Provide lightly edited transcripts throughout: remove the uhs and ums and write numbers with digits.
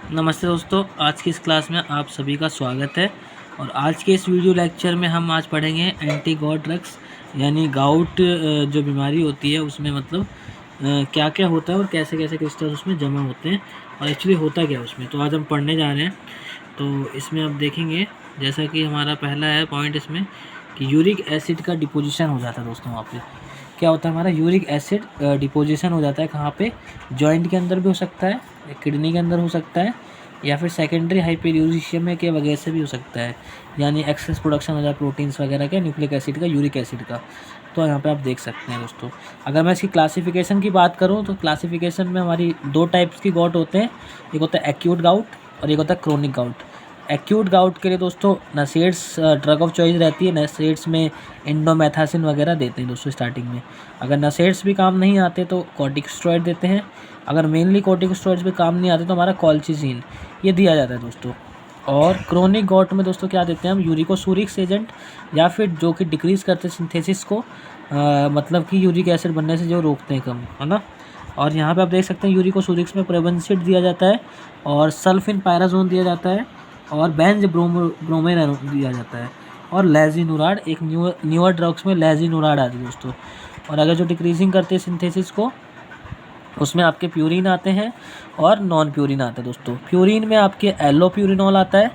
नमस्ते दोस्तों, आज की इस क्लास में आप सभी का स्वागत है। और आज के इस वीडियो लेक्चर में हम आज पढ़ेंगे एंटी गॉट ड्रग्स, यानी गाउट जो बीमारी होती है उसमें मतलब क्या क्या होता है और कैसे कैसे क्रिस्टल उसमें जमा होते हैं और एक्चुअली होता क्या है उसमें। तो आज हम पढ़ने जा रहे हैं। तो इसमें आप देखेंगे जैसा कि हमारा पहला है पॉइंट इसमें कि यूरिक एसिड का डिपोजिशन हो जाता है। दोस्तों वहाँ पे क्या होता है, हमारा यूरिक एसिड डिपोजिशन हो जाता है। कहाँ पे? जॉइंट के अंदर भी हो सकता है, किडनी के अंदर हो सकता है, या फिर सेकेंडरी हाइपरयूरेशिया के वजह से भी हो सकता है, यानी एक्सेस प्रोडक्शन हो जाए प्रोटीन्स वगैरह का, न्यूक्लिक एसिड का, यूरिक एसिड का। तो यहाँ पे आप देख सकते हैं दोस्तों। अगर मैं इसकी क्लासिफिकेशन की बात करूँ तो क्लासिफिकेशन में हमारी दो टाइप्स की गॉट होते हैं। एक होता है एक्यूट गाउट और एक होता है क्रोनिक गाउट। एक्यूट गाउट के लिए दोस्तों नसेड्स ड्रग ऑफ चॉइस रहती है। नसेड्स में इंडोमेथासिन वगैरह देते हैं दोस्तों स्टार्टिंग में। अगर नसेड्स भी काम नहीं आते तो कॉर्टिकोस्टेरॉइड देते हैं। अगर मेनली कॉर्टिकोस्टेरॉइड्स भी काम नहीं आते तो हमारा कॉल्चिसिन ये दिया जाता है दोस्तों। और क्रोनिक गॉट में दोस्तों क्या देते हैं हम? यूरिकोसूरिक्स एजेंट, या फिर जो कि डिक्रीज़ करते हैं सिंथेसिस को, मतलब कि यूरिक एसिड बनने से जो रोकते हैं कम, है ना। और यहाँ पे आप देख सकते हैं यूरिकोसूरिक्स में प्रेवेंसिड दिया जाता है और सल्फिन पायराजोन दिया जाता है और बेंज ब्रोमेन दिया जाता है और लेजिनुराड, एक न्यूअर ड्रग्स में लेजिनुराड आती है दोस्तों। और अगर जो डिक्रीजिंग करते हैं सिंथेसिस को, उसमें आपके प्यूरिन आते हैं और नॉन प्यूरिन आते हैं दोस्तों। प्यूरिन में आपके एलोप्यूरिनॉल आता है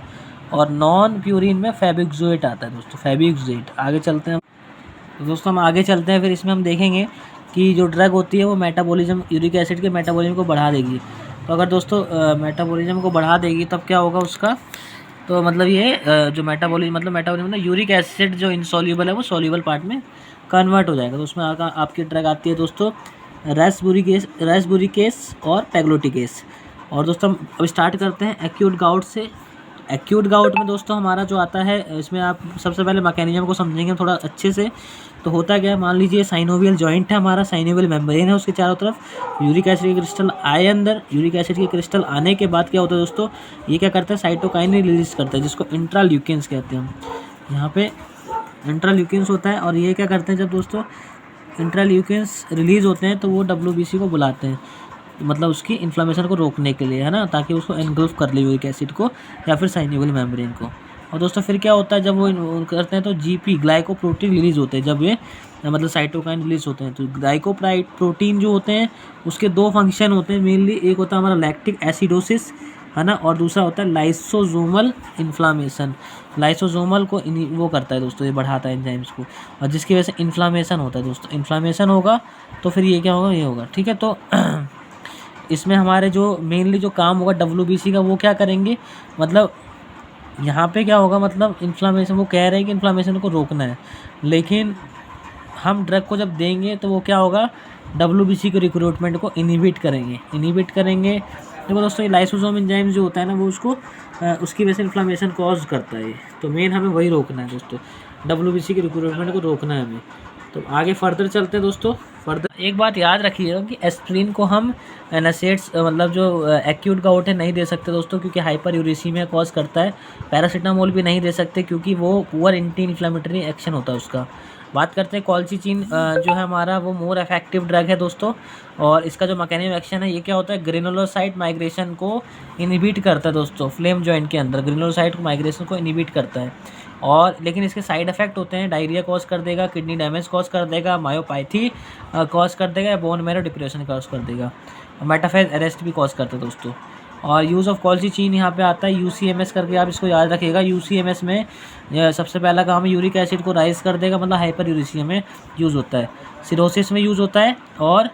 और नॉन प्यूरिन में फेबिक्सोएट आता है दोस्तों, फेबिक्सोएट। आगे चलते हैं तो दोस्तों, हम आगे चलते हैं। फिर इसमें हम देखेंगे कि जो ड्रग होती है वो मेटाबॉलिज्म, यूरिक एसिड के मेटाबॉलिज्म को बढ़ा देगी। तो अगर दोस्तों मेटाबॉलिज्म को बढ़ा देगी तब क्या होगा उसका? तो मतलब ये जो मेटाबॉलिज्म ना, यूरिक एसिड जो इनसॉल्यूबल है वो सॉल्यूबल पार्ट में कन्वर्ट हो जाएगा। तो उसमें आपकी ड्रग आती है दोस्तों रेस्बुरिकेस और पेग्लोटिकेस। और दोस्तों हम अब स्टार्ट करते हैं एक्यूट गाउट से। एक्यूट गाउट में दोस्तों हमारा जो आता है, इसमें आप सबसे पहले मैकेनिज्म को समझेंगे थोड़ा अच्छे से। तो होता क्या है, मान लीजिए साइनोवियल जॉइंट है हमारा, साइनोवियल मेम्ब्रेन है उसके चारों तरफ। यूरिक एसिड के क्रिस्टल आए अंदर, यूरिक एसिड के क्रिस्टल आने के बाद क्या होता है दोस्तों, ये क्या करता है, साइटोकाइन रिलीज करता है जिसको इंट्राल्यूकिन्स कहते हैं हम। यहाँ पे इंट्राल्यूकिन्स होता है और ये क्या करते हैं, जब दोस्तों इंट्राल्यूकिन्स रिलीज़ होते हैं तो वो WBC को बुलाते हैं, मतलब उसकी इन्फ्लामेशन को रोकने के लिए, है ना, ताकि उसको एनगल्फ कर ले यूरिक एसिड को या फिर साइनोवियल मेम्ब्रेन को। और दोस्तों फिर क्या होता है, जब वो करते हैं तो GP ग्लाइकोप्रोटीन रिलीज़ होते हैं। जब ये मतलब साइटोकाइन रिलीज होते हैं तो ग्लाइकोप्रोटीन जो होते हैं उसके दो फंक्शन होते हैं मेनली। एक होता है हमारा लैक्टिक एसिडोसिस, है ना, और दूसरा होता है लाइसोसोमल इन्फ्लामेशन। लाइसोसोमल को वो करता है दोस्तों, ये बढ़ाता है एंजाइम्स को, और जिसकी वजह से इन्फ्लामेशन होता है दोस्तों। इन्फ्लामेशन होगा तो फिर ये क्या होगा, ये होगा, ठीक है। तो इसमें हमारे जो मेनली जो काम होगा WBC का, वो क्या करेंगे, मतलब यहाँ पे क्या होगा, मतलब इन्फ्लामेशन, वो कह रहे हैं कि इन्फ्लामेशन को रोकना है, लेकिन हम ड्रग को जब देंगे तो वो क्या होगा, WBC के रिक्रूटमेंट को इनहिबिट करेंगे। देखो दोस्तों, ये लाइसोसोम एंजाइम जो होता है ना, वो उसको उसकी वजह से इन्फ्लामेशन कॉज करता है। तो मेन हमें वही रोकना है दोस्तों, WBC के रिक्रूटमेंट को रोकना है हमें। तो आगे फर्दर चलते हैं दोस्तों। फर्दर एक बात याद रखिएगा कि एस्प्रिन को हम नसेड्स, मतलब जो एक्यूट गाउट है, नहीं दे सकते दोस्तों, क्योंकि हाइपर यूरेसीमिया कॉज करता है। पैरासीटामोल भी नहीं दे सकते क्योंकि वो पुअर एंटी इन्फ्लेमेटरी एक्शन होता है उसका। बात करते हैं कॉल्चिचिन, जो है हमारा, वो मोर इफेक्टिव ड्रग है दोस्तों। और इसका जो मैकेनिज्म एक्शन है, ये क्या होता है, ग्रेनुलोसाइट माइग्रेशन को इनहिबिट करता है दोस्तों। फ्लेम जॉइंट के अंदर ग्रेनुलोसाइट माइग्रेशन को इनहिबिट करता है। और लेकिन इसके साइड इफेक्ट होते हैं, डायरिया कॉज कर देगा, किडनी डैमेज कॉज कर देगा, मायोपैथी कॉज कर देगा, बोन मैरो डिप्रेशन कॉज कर देगा, मेटाफेज अरेस्ट भी कॉज करता है दोस्तों। और यूज़ ऑफ कॉल्चिचिन यहाँ पे आता है UCMS करके, आप इसको याद रखिएगा। UCMS में सबसे पहला काम है, यूरिक एसिड को राइज कर देगा, मतलब हाइपर यूरेसिया में यूज़ होता है, सिरोसिस में यूज़ होता है, और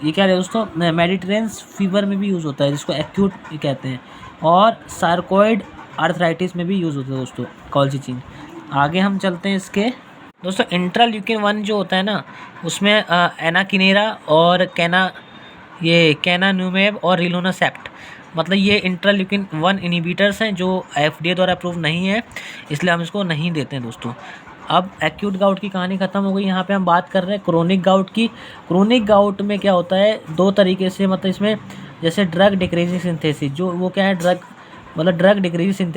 ये क्या है दोस्तों, मेडिटेरेनियन फीवर में भी यूज़ होता है, जिसको एक्यूट कहते हैं, और सार्कोइड आर्थराइटिस में भी यूज़ होता है दोस्तों कॉल्चिचिन। आगे हम चलते हैं इसके दोस्तों। इंट्राल्यूकिन 1 जो होता है ना, उसमें एनाकिनेरा और कैनान्यूमेब और रिलोनासेप्ट, मतलब ये इंट्राल्यूकिन 1 इनहिबिटर्स हैं जो FDA द्वारा अप्रूव नहीं है, इसलिए हम इसको नहीं देते हैं दोस्तों। अब एक्यूट गाउट की कहानी ख़त्म हो गई। यहाँ पे हम बात कर रहे हैं क्रोनिक गाउट की। क्रोनिक गाउट में क्या होता है, दो तरीके से, मतलब इसमें जैसे ड्रग डिक्रीजिंग सिंथेसिस, जो वो क्या है, ड्रग डिक्रीजिंग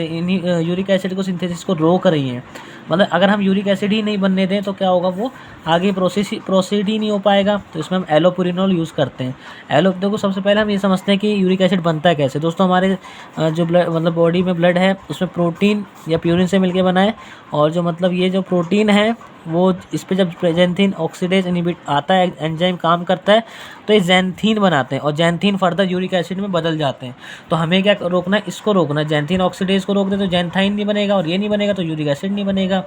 यूरिक एसिड को सिंथेसिस को रोक रही है, मतलब अगर हम यूरिक एसिड ही नहीं बनने दें तो क्या होगा, वो आगे प्रोसीड ही नहीं हो पाएगा। तो इसमें हम एलोपुरिनोल यूज़ करते हैं। देखो सबसे पहले हम ये समझते हैं कि यूरिक एसिड बनता है कैसे। दोस्तों हमारे जो ब्लड मतलब बॉडी में ब्लड है उसमें प्रोटीन या प्यूरिन से मिलके बना है, और जो मतलब ये जो प्रोटीन है वो इस पे जब ज़ैंथीन ऑक्सीडेज इनहिबिट आता है, एंजाइम काम करता है तो ये ज़ैंथीन बनाते हैं, और ज़ैंथीन फर्दर यूरिक एसिड में बदल जाते हैं। तो हमें क्या रोकना है, इसको रोकना है। ज़ैंथीन ऑक्सीडेज को रोक दे तो ज़ैंथाइन नहीं बनेगा, और ये नहीं बनेगा तो यूरिक एसिड नहीं बनेगा।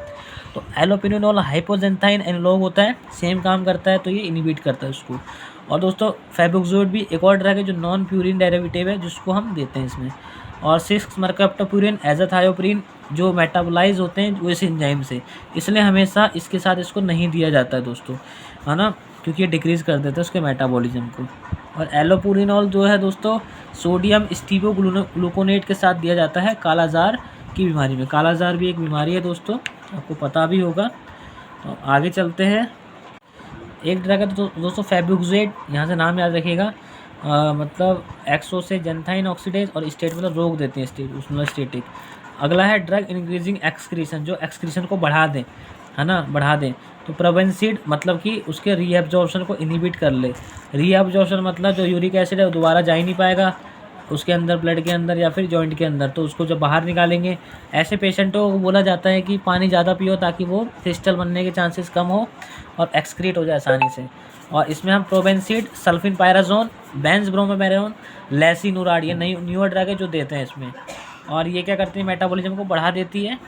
तो एलोपिरिनोल हाइपोज़ैंथाइन एनालॉग होता है, सेम काम करता है, तो ये इनहिबिट करता है उसको। और दोस्तों फेबुक्सोड भी एक और ड्रग है जो नॉन प्यूरिन डेरिवेटिव है, जिसको हम देते हैं इसमें। और 6 मर्काप्टोप्यूरिन एज़ाथायोप्रिन जो मेटाबोलाइज होते हैं वो इस एंजाइम से, इसलिए हमेशा इसके साथ इसको नहीं दिया जाता है दोस्तों, है ना, क्योंकि ये डिक्रीज़ कर देता है उसके मेटाबॉलिज्म को। और एलोपुरिनोल जो है दोस्तों सोडियम स्टीबियोग्लूकोनेट के साथ दिया जाता है कालाजार की बीमारी में। कालाजार भी एक बीमारी है दोस्तों, आपको पता भी होगा। तो आगे चलते हैं। एक ड्रग है तो दोस्तों फेबुक्सेट, यहाँ से नाम याद रखिएगा। मतलब एक्सो से ज़ैंथाइन ऑक्सीडेज और स्टेट मतलब रोक देते हैं, स्टेटिक। अगला है ड्रग इंक्रीजिंग एक्सक्रीशन, जो एक्सक्रीशन को बढ़ा दें, है ना, बढ़ा दें। तो प्रोबेंसिड मतलब कि उसके रीएब्जॉर्प्शन को इनहिबिट कर ले। रीएब्जॉर्प्शन मतलब जो यूरिक एसिड है वो दोबारा जा ही नहीं पाएगा उसके अंदर, ब्लड के अंदर या फिर जॉइंट के अंदर, तो उसको जब बाहर निकालेंगे। ऐसे पेशेंटों को बोला जाता है कि पानी ज़्यादा पियो ताकि वो क्रिस्टल बनने के चांसेस कम हो और एक्सक्रीट हो जाए आसानी से। और इसमें हम प्रोबेंसिड, सल्फिनपायराजोन, बेंजब्रोमोपेराजोन, लेसिनुराड, ये नई न्यूअर ड्रग है जो देते हैं इसमें। और ये क्या करती है, मेटाबॉलिज्म को बढ़ा देती है।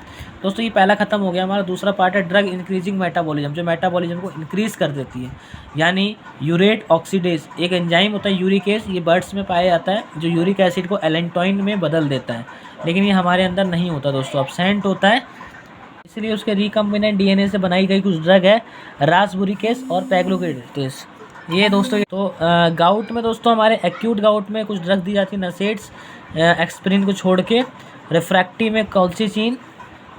दोस्तों ये पहला खत्म हो गया। हमारा दूसरा पार्ट है ड्रग इंक्रीजिंग मेटाबॉलिज्म, जो मेटाबॉलिज्म को इंक्रीज़ कर देती है। यानी यूरेट ऑक्सीडेज एक एंजाइम होता है यूरिकेस, ये बर्ड्स में पाया जाता है, जो यूरिक एसिड को एलेंटोइन में बदल देता है। लेकिन ये हमारे अंदर नहीं होता दोस्तों, एब्सेंट होता है। इसलिए उसके रिकम्बिनेंट डीएनए से बनाई गई कुछ ड्रग है, रासबुरिकेस और पैग्लोकेटेस। ये दोस्तों तो गाउट में दोस्तों हमारे एक्यूट गाउट में कुछ ड्रग दी जाती है, नसेट्स, एक्सप्रिन को छोड़ के। रिफ्रैक्टिव में कॉल्चिसिन,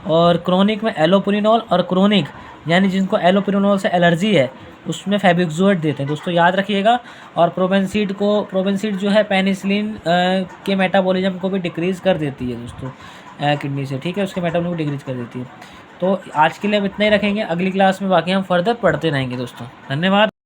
और क्रोनिक में एलोपुरिनोल, और क्रोनिक यानी जिनको एलोपुरिनोल से एलर्जी है उसमें फेबुक्सोएट देते हैं दोस्तों, याद रखिएगा। और प्रोबेंसिड जो है पेनिसिलिन के मेटाबॉलिज्म को भी डिक्रीज़ कर देती है दोस्तों किडनी से, ठीक है, उसके मेटाबॉलिज्म को डिक्रीज़ कर देती है। तो आज के लिए हम इतना ही रखेंगे, अगली क्लास में बाकी हम फर्दर पढ़ते रहेंगे दोस्तों। धन्यवाद।